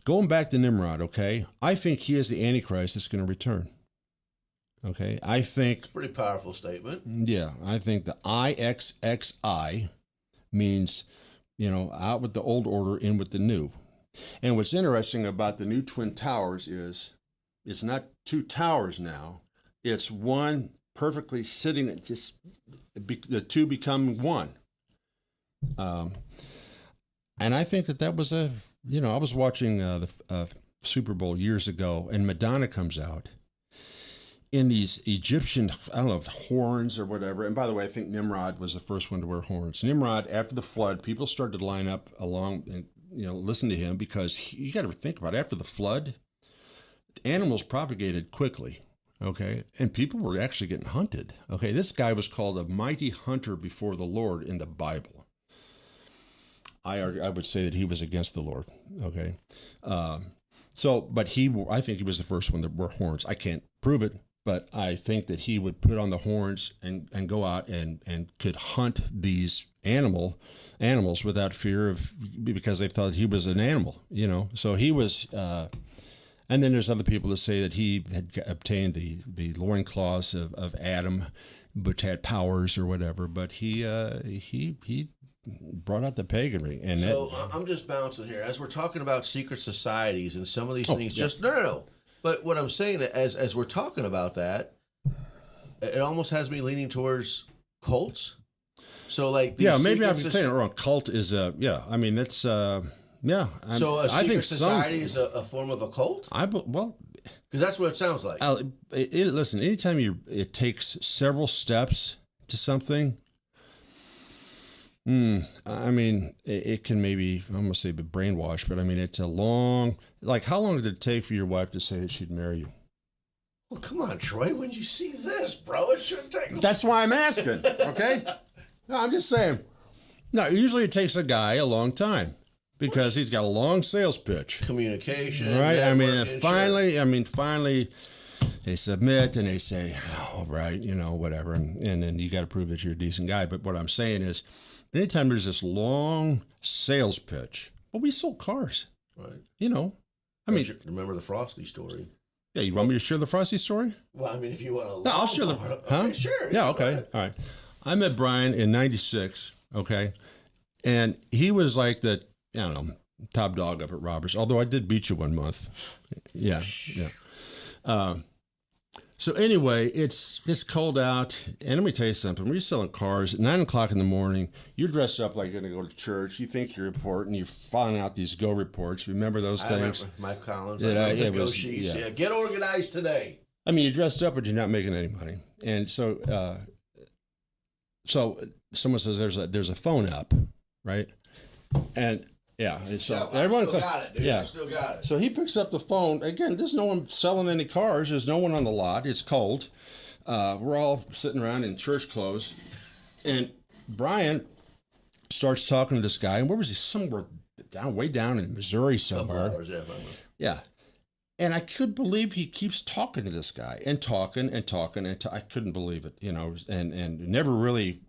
going back to Nimrod, okay, I think he is the Antichrist that's going to return. Okay, I think... It's a pretty powerful statement. Yeah, I think the IXXI means, out with the old order, in with the new. And what's interesting about the new Twin Towers is it's not two towers now. It's one perfectly sitting, the two become one. And I think that was I was watching the Super Bowl years ago, and Madonna comes out in these Egyptian, I don't know, horns or whatever. And by the way, I think Nimrod was the first one to wear horns. Nimrod, after the flood, people started to line up along and, listen to him, because you got to think about it. After the flood, animals propagated quickly, okay? And people were actually getting hunted, okay? This guy was called a mighty hunter before the Lord in the Bible. I would say that he was against the Lord, okay? But I think he was the first one that wore horns. I can't prove it, but I think that he would put on the horns and go out and could hunt these animals without fear because they thought he was an animal, So he was, and then there's other people that say that he had obtained the loincloths of Adam, which had powers or whatever, but he brought out the paganry. And so I'm just bouncing here. As we're talking about secret societies and some of these things, no. But what I'm saying, as we're talking about that, it almost has me leaning towards cults. So maybe I'm saying it wrong. Cult is I mean that's so a secret society is a form of a cult. Because that's what it sounds like. Listen, anytime it takes several steps to something. I mean, it can maybe, I'm going to say brainwash, but I mean, it's a long, how long did it take for your wife to say that she'd marry you? Well, come on, Troy, when you see this, bro, it shouldn't take... That's why I'm asking, okay? No, I'm just saying. No, usually it takes a guy a long time because he's got a long sales pitch. Communication. Right? I mean, finally, they submit and they say, oh, right, whatever. And then you got to prove that you're a decent guy. But what I'm saying is, anytime there's this long sales pitch, we sold cars. Right. I mean, remember the Frosty story? Yeah, you want me to share the Frosty story? Well, I mean, if you want to. No, I'll share the. Huh? Okay, sure. Yeah, okay. All right. I met Brian in '96, okay? And he was like top dog up at Roberts, although I did beat you one month. Yeah. So anyway, it's cold out, and let me tell you something. When you're selling cars at 9 o'clock in the morning, you're dressed up like you're going to go to church. You think you're important. You're filing out these go reports. Remember those things? I remember Mike Collins. Go sheets. Yeah, get organized today. I mean, you're dressed up, but you're not making any money. And so someone says there's a phone app, right? And yeah, so everyone still got it, dude. Yeah, I still got it. So he picks up the phone. Again, there's no one selling any cars. There's no one on the lot. It's cold. We're all sitting around in church clothes. And Brian starts talking to this guy. And where was he? Somewhere way down in Missouri somewhere. Yeah. And I couldn't believe he keeps talking to this guy and talking. I couldn't believe it, and never really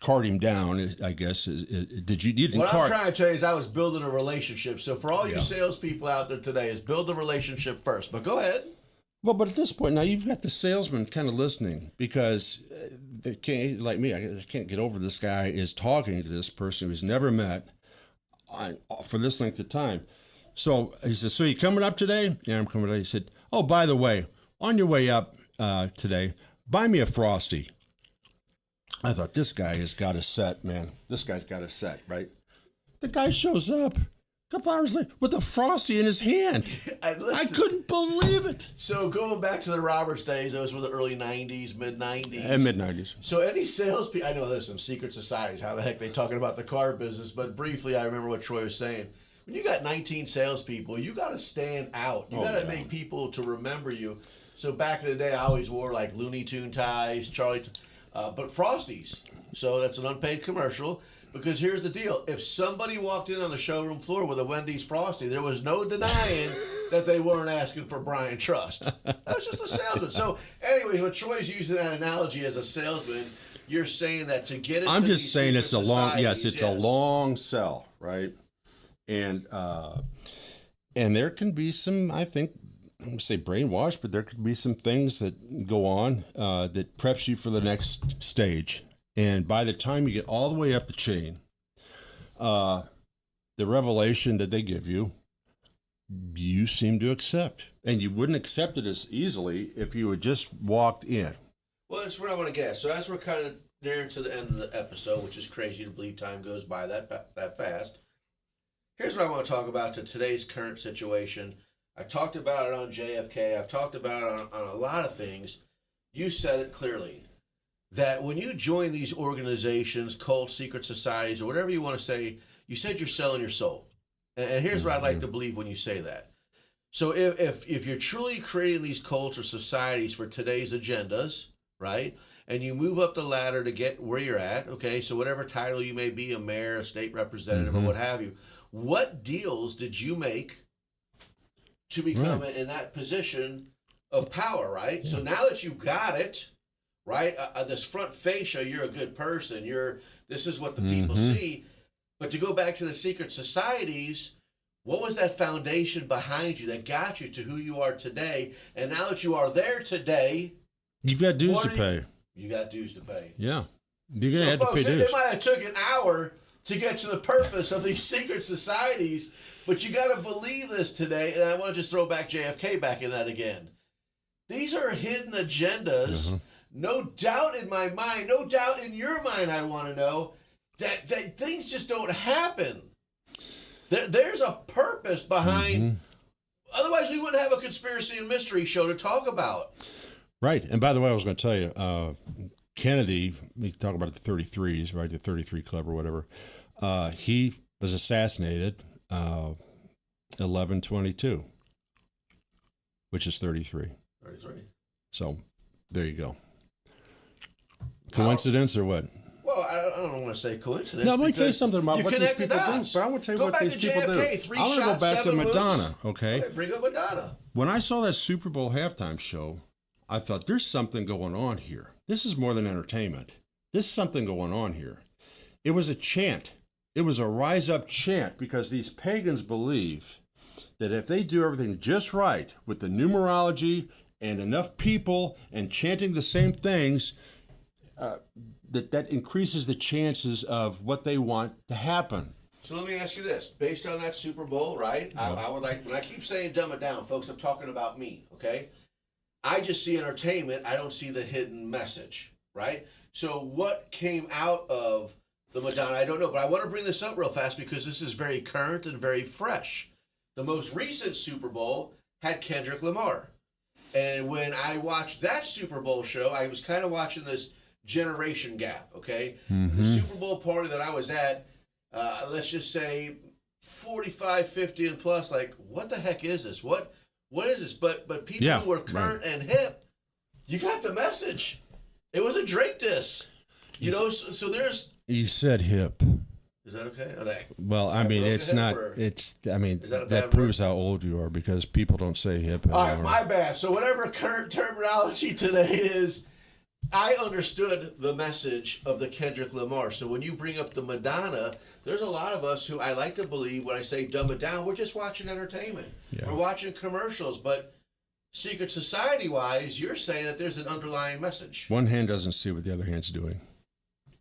cart him down, I guess. Did you? You didn't what cart. I'm trying to tell you is I was building a relationship. So for all you salespeople out there today, is build the relationship first. But go ahead. Well, but at this point now, you've got the salesman kind of listening because they can't, like me, I can't get over this guy is talking to this person who's never met for this length of time. So he says, "So you coming up today?" "Yeah, I'm coming today." He said, "Oh, by the way, on your way up today, buy me a Frosty." I thought, this guy has got a set, man. This guy's got a set, right? The guy shows up a couple hours later with a Frosty in his hand. I couldn't believe it. So going back to the Roberts days, those were the early 90s, mid-90s. And mid-90s. So any salespeople, I know there's some secret societies, how the heck they talking about the car business, but briefly I remember what Troy was saying. When you got 19 salespeople, you got to stand out. You got to make people to remember you. So back in the day, I always wore like Looney Tune ties, but Frosties. So that's an unpaid commercial. Because here's the deal. If somebody walked in on the showroom floor with a Wendy's Frosty, there was no denying that they weren't asking for Brian Trust. That was just a salesman. So anyway, when Troy's using that analogy as a salesman, you're saying that to get into I'm just saying it's a long, it's a yes. long sell, right? And there can be some, I think, I'm going to say brainwash, but there could be some things that go on that preps you for the next stage. And by the time you get all the way up the chain, the revelation that they give you, you seem to accept. And you wouldn't accept it as easily if you had just walked in. Well, that's what I want to get. So as we're kind of nearing to the end of the episode, which is crazy to believe time goes by that fast, here's what I want to talk about to today's current situation. I talked about it on JFK. I've talked about it on a lot of things. You said it clearly, that when you join these organizations, cults, secret societies, or whatever you want to say, you said you're selling your soul. And here's what I'd like to believe when you say that. So if you're truly creating these cults or societies for today's agendas, right, and you move up the ladder to get where you're at, okay, so whatever title you may be, a mayor, a state representative, or what have you, what deals did you make to become in that position of power, right? Yeah. So now that you got it, right, this front fascia, you're a good person, this is what the people see, but to go back to the secret societies, what was that foundation behind you that got you to who you are today? And now that you are there today, you've got dues to pay. You got dues to pay. Yeah. You're going to have to pay dues. It might have took an hour to get to the purpose of these secret societies, but you got to believe this today. And I want to just throw back JFK back in that again. These are hidden agendas. No doubt in my mind, no doubt in your mind, I want to know that things just don't happen. There's a purpose behind. Otherwise, we wouldn't have a conspiracy and mystery show to talk about. Right. And by the way, I was going to tell you, Kennedy, we talk about the 33s, right? The 33 Club or whatever. He was assassinated 11/22, which is 33. 33. So there you go. Coincidence or what? Well, I don't want to say coincidence. No, let me tell you something about what these people do. But I want to tell you what these people do. I want to go back to Madonna, okay? Bring up Madonna. When I saw that Super Bowl halftime show, I thought, there's something going on here. This is more than entertainment. There's something going on here. It was a chant. It was a rise up chant because these pagans believe that if they do everything just right with the numerology and enough people and chanting the same things, that increases the chances of what they want to happen. So let me ask you this. Based on that Super Bowl, right? I would like, when I keep saying dumb it down, folks, I'm talking about me, okay? I just see entertainment. I don't see the hidden message, right? So what came out of the Madonna, I don't know. But I want to bring this up real fast because this is very current and very fresh. The most recent Super Bowl had Kendrick Lamar. And when I watched that Super Bowl show, I was kind of watching this generation gap, okay? The Super Bowl party that I was at, let's just say 45, 50 and plus, like, what the heck is this? What is this? But people who are current and hip, you got the message. It was a Drake diss. You know, so there's... You said hip. Is that okay? Well, I mean, it's not, that proves how old you are because people don't say hip anymore. All right, my bad. So whatever current terminology today is, I understood the message of the Kendrick Lamar. So when you bring up the Madonna, there's a lot of us who I like to believe when I say dumb it down, we're just watching entertainment. Yeah. We're watching commercials, but secret society-wise, you're saying that there's an underlying message. One hand doesn't see what the other hand's doing.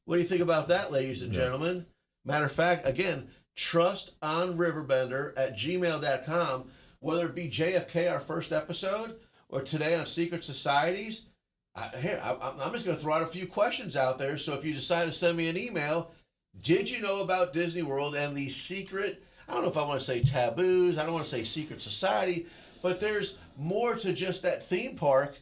What do you think about that, ladies and gentlemen? Matter of fact, again, trustonriverbender@gmail.com, whether it be JFK, our first episode, or today on secret societies. I'm just going to throw out a few questions out there. So if you decide to send me an email, did you know about Disney World and the secret, I don't know if I want to say taboos, I don't want to say secret society, but there's more to just that theme park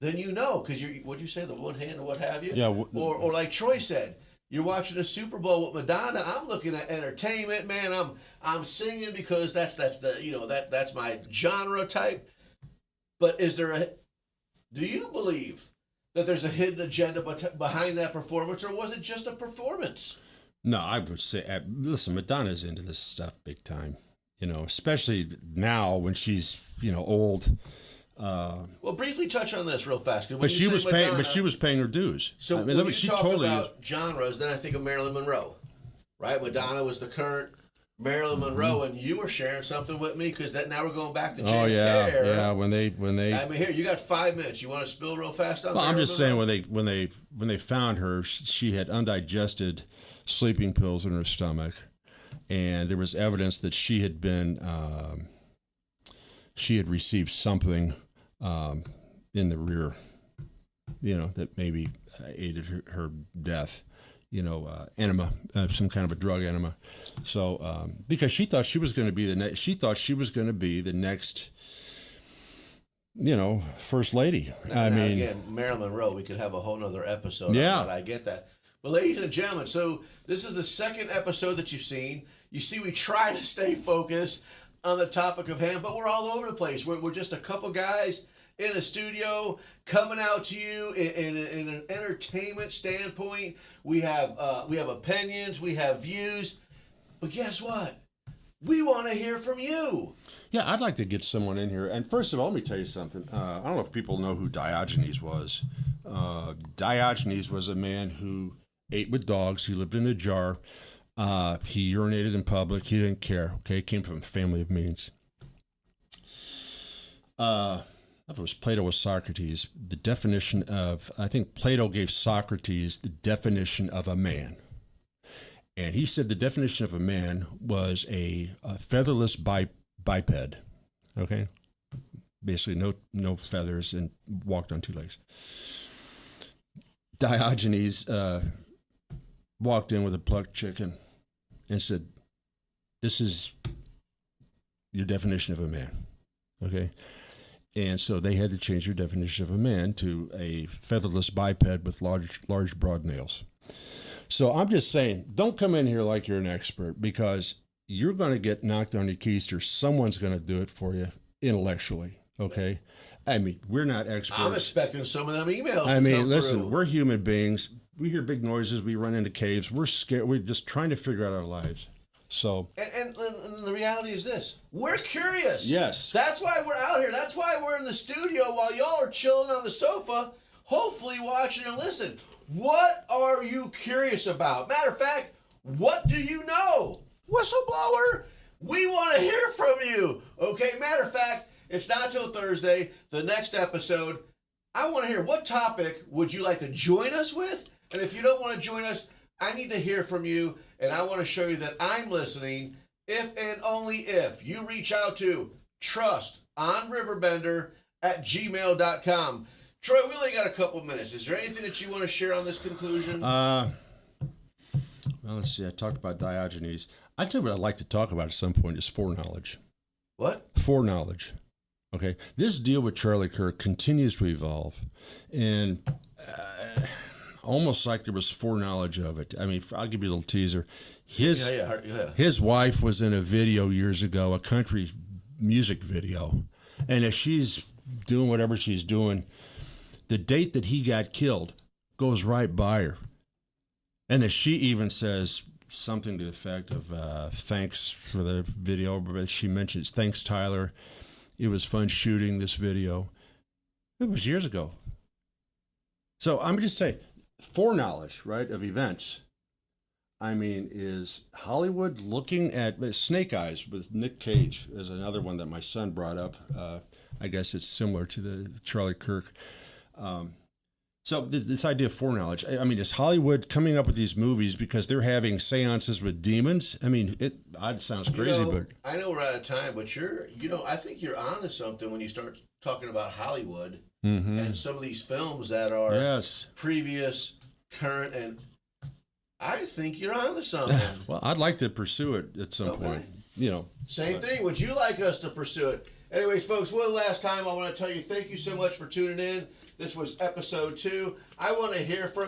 than you know. Because what'd you say, the one hand or what have you? Yeah. Or like Troy said, you're watching a Super Bowl with Madonna. I'm looking at entertainment, man. I'm singing because that's that's my genre type. But do you believe that there's a hidden agenda behind that performance, or was it just a performance? No, I would say, listen, Madonna's into this stuff big time. Especially now when she's old. Well, briefly touch on this real fast. But she was paying her dues. So when you talk about genres, then I think of Marilyn Monroe, right? Madonna was the current Marilyn Monroe, and you were sharing something with me because now we're going back to Jane era. Yeah. When they. I mean, here you got 5 minutes. You want to spill real fast on? Well, Marilyn I'm just Monroe? saying when they found her, she had undigested sleeping pills in her stomach, and there was evidence that she had been she had received something in the rear, that maybe aided her death. Enema, some kind of a drug enema. So, because she thought she was going to be the next, first lady. Now, again, Marilyn Monroe, we could have a whole nother episode. Yeah, on that. I get that. But ladies and gentlemen, so this is the second episode that you've seen. You see, we try to stay focused on the topic of hand, but we're all over the place. We're just a couple guys in a studio coming out to you in an entertainment standpoint. We have opinions, we have views, but guess what? We want to hear from you. Yeah, I'd like to get someone in here. And first of all, let me tell you something. I don't know if people know who Diogenes was. Diogenes was a man who ate with dogs. He lived in a jar. He urinated in public. He didn't care. Okay, he came from a family of means. If it was Plato or Socrates, the definition of, I think Plato gave Socrates the definition of a man. And he said the definition of a man was a featherless biped, okay? Basically no feathers and walked on two legs. Diogenes walked in with a plucked chicken and said, "This is your definition of a man," okay? And so they had to change their definition of a man to a featherless biped with large, broad nails. So I'm just saying, don't come in here like you're an expert, because you're going to get knocked on your keister. Someone's going to do it for you intellectually, okay? I mean, we're not experts. I'm expecting some of them emails. I mean, listen, we're human beings. We hear big noises. We run into caves. We're scared. We're just trying to figure out our lives. So, and the reality is this: we're curious. Yes. That's why we're out here. That's why we're in the studio while y'all are chilling on the sofa, hopefully watching and listening. What are you curious about? Matter of fact, what do you know? Whistleblower, we want to hear from you. Okay, matter of fact, it's not till Thursday, the next episode. I want to hear, what topic would you like to join us with? And if you don't want to join us, I need to hear from you, and I want to show you that I'm listening if and only if you reach out to trustonriverbender@gmail.com. Troy, we only got a couple minutes. Is there anything that you want to share on this conclusion? Well, let's see. I talked about Diogenes. I tell you what I'd like to talk about at some point is foreknowledge. What? Foreknowledge. Okay. This deal with Charlie Kirk continues to evolve, and almost like there was foreknowledge of it. I mean, I'll give you a little teaser. His wife was in a video years ago, a country music video, and if she's doing whatever she's doing, the date that he got killed goes right by her. And then she even says something to the effect of thanks for the video. But she mentions, "Thanks, Tyler. It was fun shooting this video." It was years ago. So I'm just saying, foreknowledge, right, of events, I mean, is Hollywood looking at Snake Eyes with Nick Cage is another one that my son brought up. I guess it's similar to the Charlie Kirk. So this idea of foreknowledge, I mean, is Hollywood coming up with these movies because they're having seances with demons? I mean, it sounds crazy, but I know we're out of time, but I think you're onto something when you start talking about Hollywood and some of these films that are previous, current, and I think you're onto something. Well, I'd like to pursue it at some point. Same thing. Would you like us to pursue it? Anyways, folks, one last time, I want to tell you thank you so much for tuning in. This was episode 2. I want to hear from